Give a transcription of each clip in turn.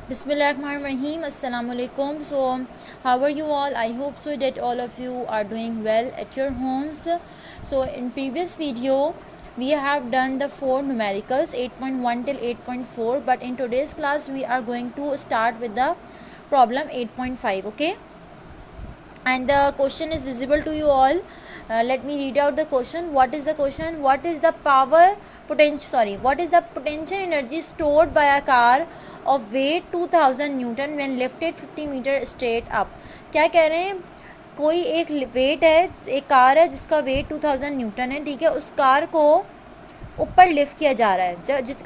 Bismillahirrahmanirrahim. Assalamu alaikum. So, how are you all? I hope so that all of you are doing well at your homes. So, in previous video, we have done the four numericals 8.1 till 8.4, but in today's class, we are going to start with the problem 8.5. Okay, and the question is visible to you all. Let me read out the question. What is the question? What is the what is the potential energy stored by a car of weight 2000 Newton when lifted 50 meter straight up? क्या कह रहे हैं, कोई एक wait है, एक car है जिसका वेट 2000 न्यूटन है, ठीक है, उस कार को ऊपर लिफ्ट किया जा रहा है,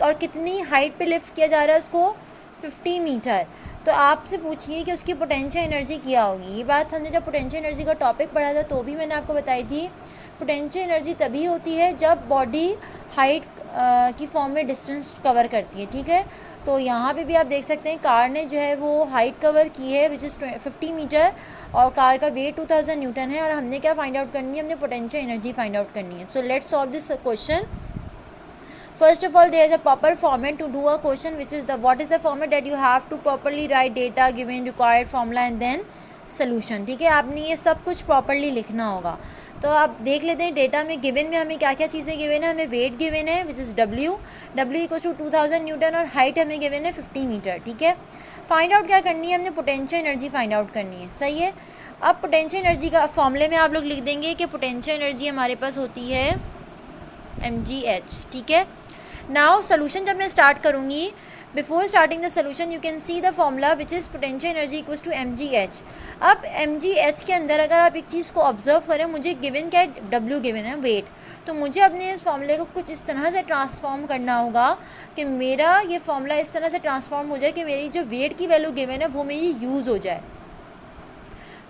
और कितनी हाइट पे लिफ्ट किया जा रहा है उसको, 50 मीटर। तो आपसे पूछिए कि उसकी पोटेंशियल एनर्जी क्या होगी। ये बात हमने जब पोटेंशियल एनर्जी का टॉपिक पढ़ा था तो भी मैंने आपको बताई थी। पोटेंशियल एनर्जी तभी होती है जब बॉडी हाइट की फॉर्म में डिस्टेंस कवर करती है, ठीक है। तो यहाँ पे भी आप देख सकते हैं कार ने जो है वो हाइट कवर की है विच इज़ 50 मीटर, और कार का वेट 2000 न्यूटन है, और हमने क्या फाइंड आउट करनी है, हमने पोटेंशियल एनर्जी फाइंड आउट करनी है। So let's solve this question. First of all, there is a proper format to do a question, which is what is the format that you have to properly write data given required formula and then solution, ठीक है। आपने ये सब कुछ properly लिखना होगा। तो आप देख लेते हैं डेटा में गिवन में हमें क्या क्या चीज़ें गिवन है। हमें वेट गिवन है which is W equal to 2000 newton, और हाइट हमें गिवन है 50 मीटर, ठीक है। फाइंड आउट क्या करनी है, हमने पोटेंशियल एनर्जी फाइंड आउट करनी है, सही है। अब पोटेंशियल एनर्जी का फॉर्मूले में आप लोग लिख देंगे कि पोटेंशियल एनर्जी हमारे पास होती है mgh, ठीक है। नाउ सोल्यूशन जब मैं स्टार्ट करूँगी, before starting the solution you can see the formula which is potential energy equal to mgh। अब mgh के अंदर अगर आप एक चीज़ को ऑब्जर्व करें, मुझे गिवन क्या है, w गिवन है, वेट। तो मुझे अपने इस फॉर्मूले को कुछ इस तरह से ट्रांसफॉर्म करना होगा कि मेरा ये फॉर्मूला इस तरह से ट्रांसफॉर्म हो जाए कि मेरी जो वेट की वैल्यू गिवन है वो मेरी यूज़ हो जाए।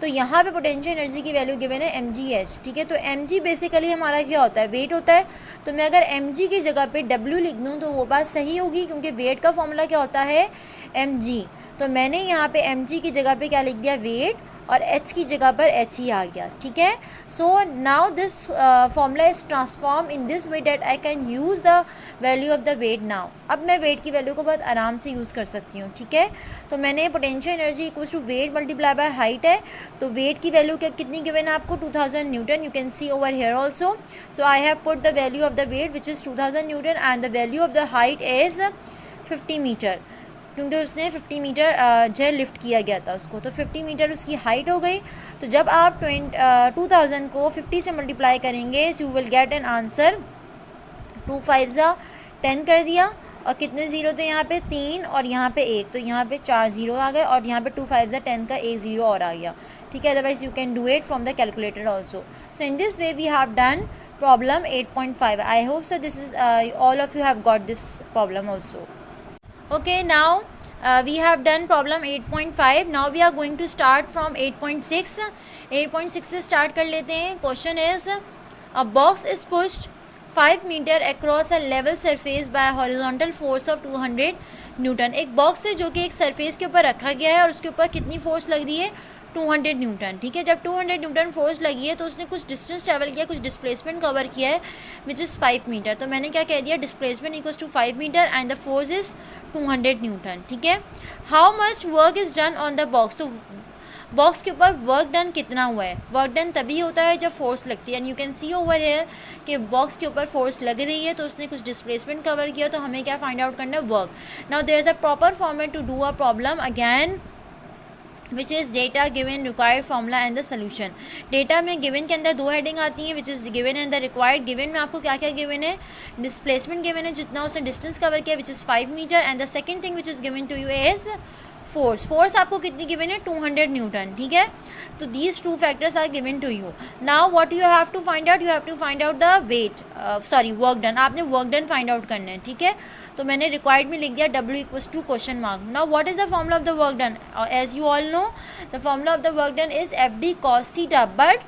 तो यहाँ पे पोटेंशियल एनर्जी की वैल्यू गिवन है mgh, ठीक है। तो mg बेसिकली हमारा क्या होता है, वेट होता है। तो मैं अगर mg की जगह पे w लिख दूँ तो वो बात सही होगी, क्योंकि वेट का फॉर्मूला क्या होता है, mg। तो मैंने यहाँ पे mg की जगह पे क्या लिख दिया, वेट, और h की जगह पर h ही आ गया, ठीक है। So now this formula is transform in this way that I can use the value of the weight now. अब मैं वेट की वैल्यू को बहुत आराम से यूज़ कर सकती हूँ, ठीक है। तो मैंने potential energy equal to weight multiply by height है। तो वेट की वैल्यू कितनी गिवन है आपको, 2000 newton. You can see over here also. So I have put the value of the weight which is 2000 newton and the value of the height is 50 metre, क्योंकि उसने 50 metre जो है lift किया गया था उसको। तो 50 मीटर उसकी हाइट हो गई। तो जब आप 2000 को 50 से मल्टीप्लाई करेंगे you will get an answer 2 5 10 कर दिया, और कितने ज़ीरो थे यहाँ पे, 3, और यहाँ पे 1, तो यहाँ पे 4 ज़ीरो आ गए, और यहाँ पे 2 5 10 का 1 ज़ीरो और आ गया, ठीक है। Otherwise you can do it from the calculator also. So in this way we have done problem 8.5। I hope so this is all of you have got this problem also. Okay, now we have done problem 8.5. Now we are going to start from 8.6. 8.6 से start कर लेते हैं। Question is a box is pushed 5 meter across a level surface by a horizontal force of 200 Newton. एक box है जो कि एक surface के ऊपर रखा गया है, और उसके ऊपर कितनी फोर्स लग रही है, 200 न्यूटन, ठीक है। जब 200 न्यूटन फोर्स लगी है तो उसने कुछ डिस्टेंस ट्रैवल किया, कुछ डिस्प्लेसमेंट कवर किया है विच इज़ 5 मीटर। तो मैंने क्या कह दिया, displacement equals to 5 metre and the force is 200 newton, ठीक है। How much work is done on the box. तो बॉक्स के ऊपर वर्क डन कितना हुआ है, वर्क डन तभी होता है जब फोर्स लगती है। And you can see over hair कि बॉक्स के ऊपर फोर्स लग रही है, तो उसने कुछ डिस्प्लेसमेंट कवर किया। तो हमें क्या फाइंड आउट करना है, work. Now there is a proper format to do a problem again which is data given required formula and the solution. Data में गिवन के अंदर दो हेडिंग आती हैं, which is given and the required. Given में आपको क्या क्या गिवन है, डिस्प्लेसमेंट गिवन है जितना उसने डिस्टेंस कवर किया which is 5 metre, and the second thing which is given to you is force. Force आपको कितनी गिवन है, 200 न्यूटन, ठीक है। तो these two factors are given to you. Now what you have to find out, you have to find out the weight, sorry work done. आपने work done find out करना है, ठीक है। तो मैंने रिक्वायर्ड में लिख दिया W equals to question mark. Now what is the formula of the work done, as you all know the formula of the work done is FD cos theta, but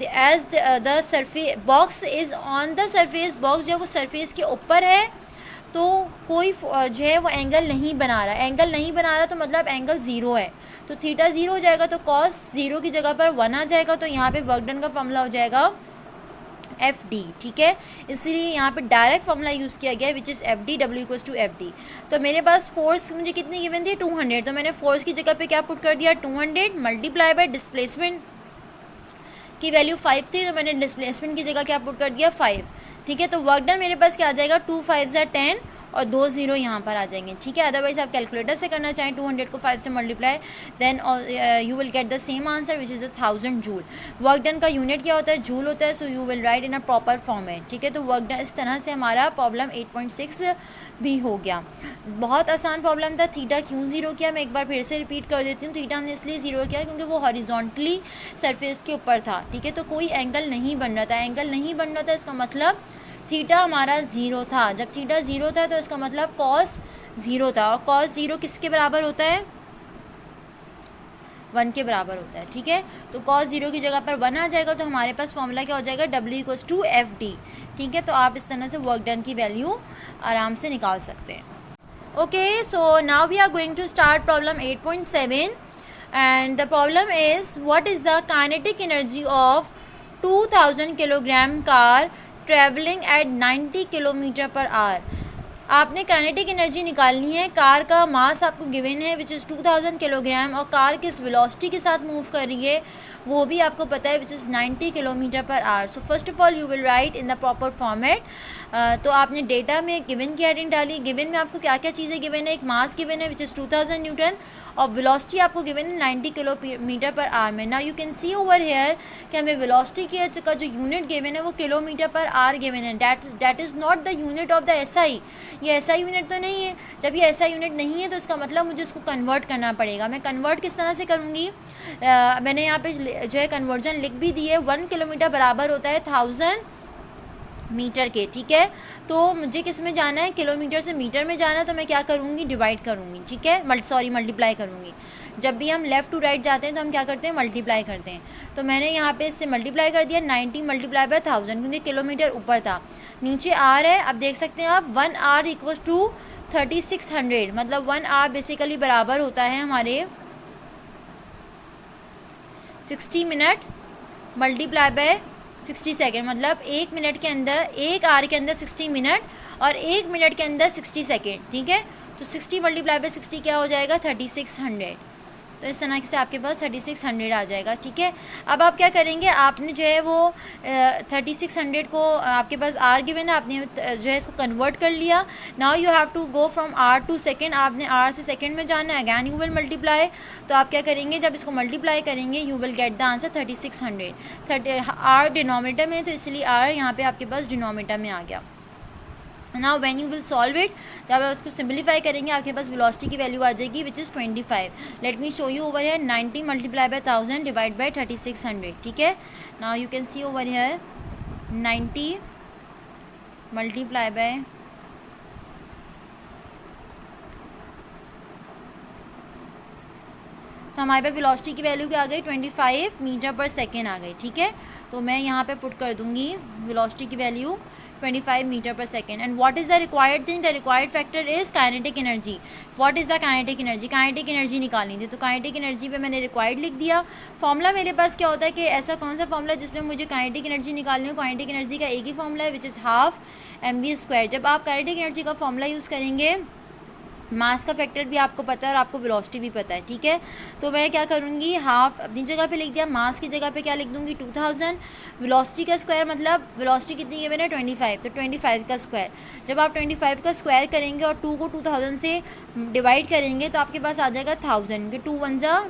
as the surface box is on the surface, box जो है वो surface के ऊपर है, तो कोई जो है वो एंगल नहीं बना रहा। एंगल नहीं बना रहा तो मतलब एंगल ज़ीरो है, तो थीटा ज़ीरो हो जाएगा, तो कॉस ज़ीरो की जगह पर 1 आ जाएगा। तो यहाँ पे वर्क डन का फॉर्मूला हो जाएगा एफ डी, ठीक है। इसलिए यहाँ पे डायरेक्ट फॉर्मूला यूज़ किया गया which is F D, W equals to F D. तो मेरे पास फोर्स मुझे कितनी गिवन थी 200, तो मैंने फोर्स की जगह पे क्या पुट कर दिया 200 मल्टीप्लाई बाय डिस्प्लेसमेंट की वैल्यू 5 थी, तो मैंने डिस्प्लेसमेंट की जगह क्या पुट कर दिया 5, ठीक है। तो वर्क डन मेरे पास क्या आ जाएगा 2 5 ज़ा 10 और 2 0 यहाँ पर आ जाएंगे, ठीक है। अदरवाइज आप कैलकुलेटर से करना चाहें 200 को 5 से multiply, then you will get the same answer which is 1000 joule. Work done का यूनिट क्या होता है, जूल होता है, so you will write in a proper format, ठीक है। तो वर्क डन इस तरह से हमारा प्रॉब्लम 8.6 भी हो गया। बहुत आसान प्रॉब्लम था। थीटा क्यों ज़ीरो किया, मैं एक बार फिर से रिपीट कर देती हूँ। थीटा हमने इसलिए ज़ीरो किया क्योंकि वो हॉरिजॉन्टली सरफेस के ऊपर था, ठीक है। तो कोई एंगल नहीं बन रहा था, एंगल नहीं बन रहा था इसका मतलब थीटा हमारा ज़ीरो था। जब थीटा ज़ीरो था तो इसका मतलब कॉस ज़ीरो था, और कॉस ज़ीरो किसके बराबर होता है 1 के बराबर होता है, ठीक है। तो कॉस ज़ीरो की जगह पर 1 आ जाएगा, तो हमारे पास फॉर्मूला क्या हो जाएगा W equals to F D, ठीक है। तो आप इस तरह से वर्क डन की वैल्यू आराम से निकाल सकते हैं। Okay, so now we are going to start problem 8.7 and the problem is what is the kinetic energy of 2000 kilogram car travelling at 90 kilometre per hour. आपने काइनेटिक एनर्जी निकालनी है। Car का मास आपको गिवन है which is 2000 kilogram, और car किस velocity के साथ मूव कर रही है वो भी आपको पता है which is 90 kilometre per our. So first of all you will write in the proper format. तो आपने डेटा में गिवन की हेडिंग डाली। गिवन में आपको क्या क्या चीज़ें गिवन है, एक मास गिवन है विच इज़ 2000 न्यूटन, और वेलोसिटी आपको गिवन है 90 किलोमीटर पर आवर में। Now you can see over hair कि हमें वेलोसिटी का जो यूनिट गिवन है वो किलोमीटर पर आवर गिवन है। That is not the unit of the SI. ये एसआई यूनिट तो नहीं है। जब ये एसआई यूनिट नहीं है तो इसका मतलब मुझे इसको कन्वर्ट करना पड़ेगा। मैं कन्वर्ट किस तरह से करूँगी, मैंने यहाँ पे जो है कन्वर्जन लिख भी दी है। 1 किलोमीटर बराबर होता है 1000 मीटर के, ठीक है। तो मुझे किस में जाना है, किलोमीटर से मीटर में जाना है, तो मैं क्या करूँगी डिवाइड करूँगी, ठीक है, मल्टीप्लाई करूँगी। जब भी हम लेफ़्ट टू राइट जाते हैं तो हम क्या करते हैं मल्टीप्लाई करते हैं। तो मैंने यहाँ पे इससे मल्टीप्लाई कर दिया 90 मल्टीप्लाई बाय 1000, क्योंकि किलोमीटर ऊपर था, नीचे आर है। अब देख सकते हैं आप 1 आवर इक्वल्स टू 3600, मतलब 1 आवर बेसिकली बराबर होता है हमारे 60 मिनट मल्टीप्लाई बाय 60 सेकेंड, मतलब 1 मिनट के अंदर, 1 आवर के अंदर 60 मिनट और 1 मिनट के अंदर 60 सेकेंड, ठीक है। तो 60 मल्टीप्लाई बाय 60 क्या हो जाएगा 3600। तो इस तरह से आपके पास 3600 आ जाएगा, ठीक है। अब आप क्या करेंगे, आपने जो है वो 3600 को, आपके पास आर गिवन है, आपने जो है इसको कन्वर्ट कर लिया। Now you have to go from hour to second. आपने आर से सेकेंड में जाना है, अगैन यू विल मल्टीप्लाई। तो आप क्या करेंगे, जब इसको मल्टीप्लाई करेंगे you will get the answer 3600। Hour denominator में, तो इसलिए आर यहाँ पे आपके पास डिनोमिनेटर में आ गया। Now when you will solve it, जब आप उसको सिंपलीफाई करेंगे आपके पास वेलोसिटी की वैल्यू आ जाएगी which is 25। Let me show you over here 90 multiply by 1000 divide by 3600, ठीक है। Now you can see over here 90 multiply by तो हमारे पास वेलोसिटी की वैल्यू क्या आ गई 25 मीटर पर सेकेंड आ गई, ठीक है। तो मैं यहाँ पे पुट कर दूँगी वेलोसिटी की वैल्यू 25 मीटर पर second. And what is the required thing, the required factor is kinetic energy. What is the kinetic energy, kinetic energy निकालनी थी, तो काइनेटिक एनर्जी पे मैंने रिक्वायर्ड लिख दिया। फॉर्मूला मेरे पास क्या होता है कि ऐसा कौन सा फॉर्मूला जिसमें मुझे काइनेटिक एनर्जी निकालनी हो, काइनेटिक एनर्जी का एक ही फॉर्मूला है विच इज़ हाफ mv²। जब आप काइनेटिक एनर्जी का फॉर्मूला यूज़ करेंगे, मास का फैक्टर भी आपको पता है और आपको वेलोसिटी भी पता है, ठीक है। तो मैं क्या करूँगी, हाफ अपनी जगह पे लिख दिया, मास की जगह पे क्या लिख दूँगी 2000, वेलोसिटी का स्क्वायर, मतलब वेलोसिटी कितनी गिवन है 25, तो 25 का स्क्वायर। जब आप 25 का स्क्वायर करेंगे और 2 को 2000 से डिवाइड करेंगे तो आपके पास आ जाएगा 1000, कि 2 1 ज़ा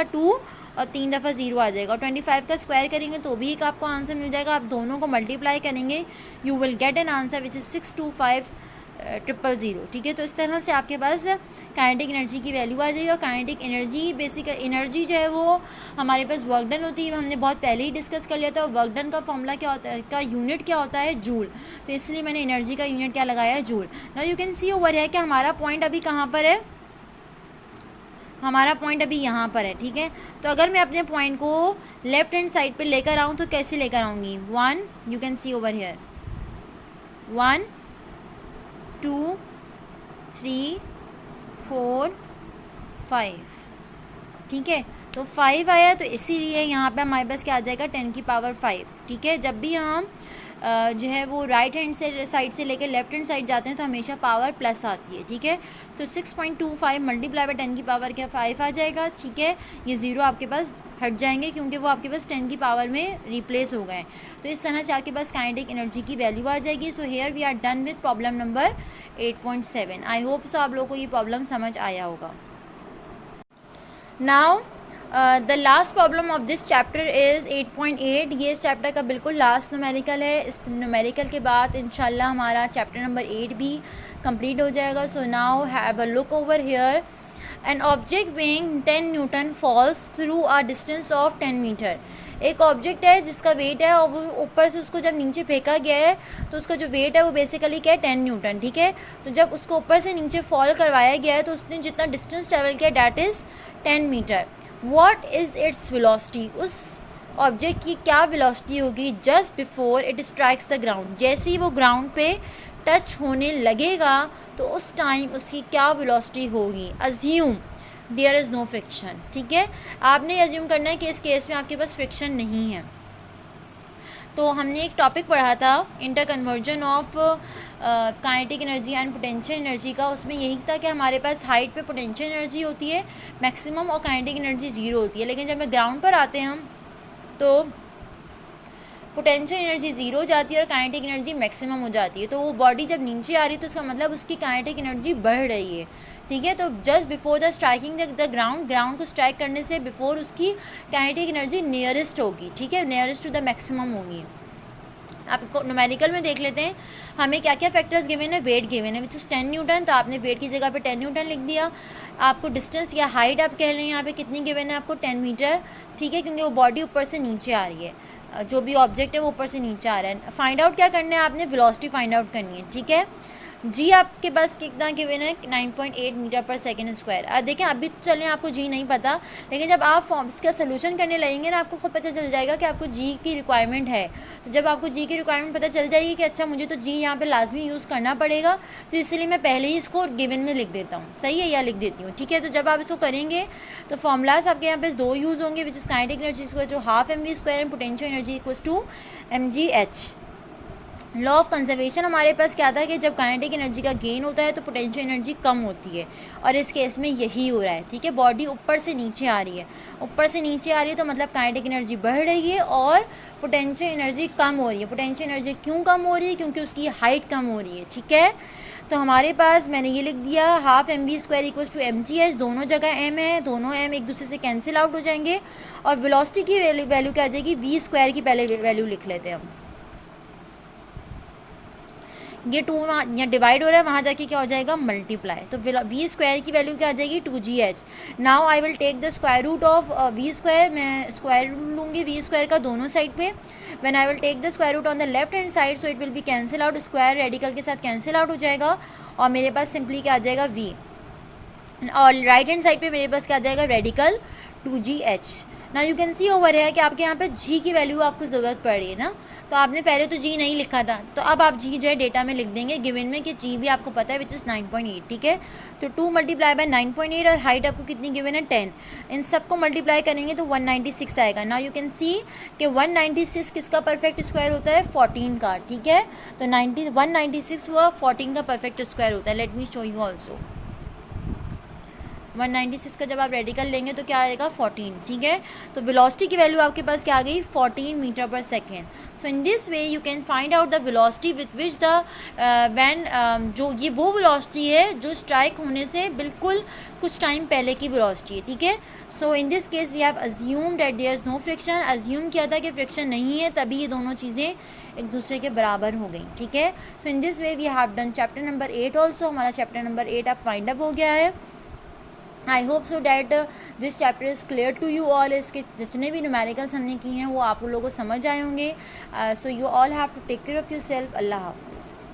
2 और 3 दफ़ा 0 आ जाएगा। और 25 का स्क्वायर करेंगे तो भी एक आपको आंसर मिल जाएगा। आप दोनों को मल्टीप्लाई करेंगे you will get an answer which is 625,000, ठीक है। तो इस तरह से आपके पास काइनेटिक एनर्जी की वैल्यू आ जाएगी। और काइनेटिक एनर्जी, बेसिक एनर्जी जो है वो हमारे पास वर्क डन होती है, हमने बहुत पहले ही डिस्कस कर लिया था। वर्क डन का फॉर्मूला क्या होता है, का यूनिट क्या होता है जूल, तो इसलिए मैंने एनर्जी का यूनिट क्या लगाया है joule. Now you can see over है कि हमारा पॉइंट अभी कहाँ पर है, हमारा पॉइंट अभी यहाँ पर है, ठीक है। तो अगर मैं अपने पॉइंट को लेफ्ट हैंड साइड पे लेकर आऊँ तो कैसे लेकर आऊँगी, 1, you can see over here 1 2 3 4 5, ठीक है। तो 5 आया, तो इसीलिए यहाँ पे हमारे पास क्या आ जाएगा 10 की पावर 5, ठीक है। जब भी हम जो है वो राइट हैंड से साइड से लेकर लेफ्ट हैंड साइड जाते हैं तो हमेशा पावर प्लस आती है, ठीक है। तो 6.25 मल्टीप्लाई बाय 10 की पावर क्या 5 आ जाएगा, ठीक है। ये ज़ीरो आपके पास हट जाएंगे क्योंकि वो आपके पास 10 की पावर में रिप्लेस हो गए। तो इस तरह से आपके पास काइनेटिक एनर्जी की वैल्यू आ जाएगी। So here we are done with problem number 8.7। I hope so आप लोगों को ये प्रॉब्लम समझ आया होगा। Now the last problem of this chapter is 8.8। ये इस चैप्टर का बिल्कुल लास्ट न्यूमेरिकल है। इस न्यूमेरिकल के बाद इंशाल्लाह हमारा चैप्टर नंबर 8 भी कंप्लीट हो जाएगा। So now have a look over here. An object weighing 10 newton falls through a distance of 10 metre. एक ऑब्जेक्ट है जिसका वेट है और वो ऊपर से उसको जब नीचे फेंका गया है तो उसका जो वेट है वो बेसिकली क्या है 10 न्यूटन, ठीक है। तो जब उसको ऊपर से नीचे फॉल करवाया गया है तो उसने जितना डिस्टेंस ट्रेवल किया that is 10 metre. What is its velocity, उस ऑब्जेक्ट की क्या वेलोसिटी होगी just before it strikes the ground. जैसे ही वो ग्राउंड पे टच होने लगेगा तो उस टाइम उसकी क्या वेलोसिटी होगी। Assume there is no friction, ठीक है। आपने अज्यूम करना है कि इस केस में आपके पास फ्रिक्शन नहीं है। तो हमने एक टॉपिक पढ़ा था inter conversion of kinetic energy and potential energy का। उसमें यही था कि हमारे पास हाइट पे पोटेंशियल एनर्जी होती है मैक्सिमम और काइनेटिक एनर्जी ज़ीरो होती है। लेकिन जब मैं ग्राउंड पर आते हैं हम तो पोटेंशियल एनर्जी ज़ीरो हो जाती है और काइनेटिक एनर्जी मैक्सिमम हो जाती है। तो वो बॉडी जब नीचे आ रही है तो इसका मतलब उसकी काइनेटिक एनर्जी बढ़ रही है, ठीक है। तो just before the striking the ground को स्ट्राइक करने से बिफोर उसकी काइनेटिक एनर्जी नियरेस्ट होगी, ठीक है, नियरेस्ट टू द मैक्सिमम होगी। आपको न्यूमेरिकल में देख लेते हैं हमें क्या क्या फैक्टर्स गिवन है। वेट गिवन है विच इज़ 10 न्यूटन, तो आपने वेट की जगह पे 10 न्यूटन लिख दिया। आपको डिस्टेंस या हाइट आप कह रहे हैं यहाँ पे कितनी गिवन है आपको 10 मीटर, ठीक है, क्योंकि वो बॉडी ऊपर से नीचे आ रही है, जो भी ऑब्जेक्ट है वो ऊपर से नीचे आ रहा है। फाइंड आउट क्या करना है आपने, वेलोसिटी फाइंड आउट करनी है, ठीक है। जी आपके पास कितना गिवन है 9.8 मीटर पर सेकेंड स्क्वायर। देखें अभी चलें आपको जी नहीं पता, लेकिन जब आप फॉर्म्स का सोल्यूशन करने लगेंगे ना आपको खुद पता चल जाएगा कि आपको जी की रिक्वायरमेंट है। तो जब आपको जी की रिक्वायरमेंट पता चल जाएगी कि अच्छा मुझे तो जी यहाँ पे लाजमी यूज़ करना पड़ेगा, तो इसलिए मैं पहले ही इसको गिवन में लिख देता हूँ, सही है, या लिख देती हूँ, ठीक है। तो जब आप इसको करेंगे तो फॉर्मूलाज आपके यहाँ पे दो यूज़ होंगे which is kinetic energy equal to half mv² and potential energy equal to mgh। Law of conservation हमारे पास क्या था कि जब काइनेटिक एनर्जी का गेन होता है तो पोटेंशियल एनर्जी कम होती है, और इस केस में यही हो रहा है, ठीक है। बॉडी ऊपर से नीचे आ रही है, ऊपर से नीचे आ रही है तो मतलब काइनेटिक एनर्जी बढ़ रही है और पोटेंशियल एनर्जी कम हो रही है। पोटेंशियल एनर्जी क्यों कम हो रही है, क्योंकि उसकी हाइट कम हो रही है, ठीक है। तो हमारे पास मैंने ये लिख दिया half mv² equal to mgh, दोनों जगह m है, दोनों m एक दूसरे से कैंसिल आउट हो जाएंगे और वेलोसिटी की वैल्यू क्या आ जाएगी v² की पहले वैल्यू लिख लेते हैं हम। ये 2 वहाँ यहाँ डिवाइड हो रहा है, वहाँ जाके क्या हो जाएगा मल्टीप्लाई। तो v² की वैल्यू क्या आ जाएगी 2gh। Now I will take the square root of v², मैं स्क्वायर रूट लूँगी v² का दोनों साइड पे। When I will take the square root on the left hand side so it will be cancel out, square radical के साथ cancel out हो जाएगा और मेरे पास सिंपली क्या आ जाएगा v, और राइट हैंड साइड पे मेरे पास क्या आ जाएगा रेडिकल 2gh। ना यू कैन सी ओवर है कि आपके यहाँ पे g की वैल्यू आपको ज़रूरत पड़ रही है ना, तो आपने पहले तो g नहीं लिखा था, तो अब आप g जो है डेटा में लिख देंगे गिवन में कि g भी आपको पता है विच इज़ 9.8, ठीक है। तो 2 मल्टीप्लाई बाय 9.8 और हाइट आपको कितनी गिवन है 10, इन सबको मल्टीप्लाई करेंगे तो 196 आएगा। ना यू कैन सी कि 196 किसका परफेक्ट स्क्वायर होता है 14 का, ठीक है। तो 196 हुआ 14 का परफेक्ट स्क्वायर होता है। Let me show you also. 196 का जब आप रेडिकल लेंगे तो क्या आएगा 14, ठीक है। तो वेलोसिटी की वैल्यू आपके पास क्या आ गई 14 मीटर पर second. So in this way you can find out the velocity with which the when जो ये वो वेलोसिटी है जो स्ट्राइक होने से बिल्कुल कुछ टाइम पहले की वेलोसिटी है, ठीक है। So in this case we have assume that there is no friction. Assume किया था कि फ्रिक्शन नहीं है, तभी ये दोनों चीज़ें एक दूसरे के बराबर हो गई, ठीक है। So in this way we have done chapter number 8 also. हमारा चैप्टर नंबर 8 अब फाइंड अप हो गया है। I hope so that this chapter is clear to you all. इसके जितने भी न्यूमेरिकल्स हमने किए हैं वो आप लोगों को समझ आए होंगे। So you all have to take care of your self. अल्लाह हाफिज़।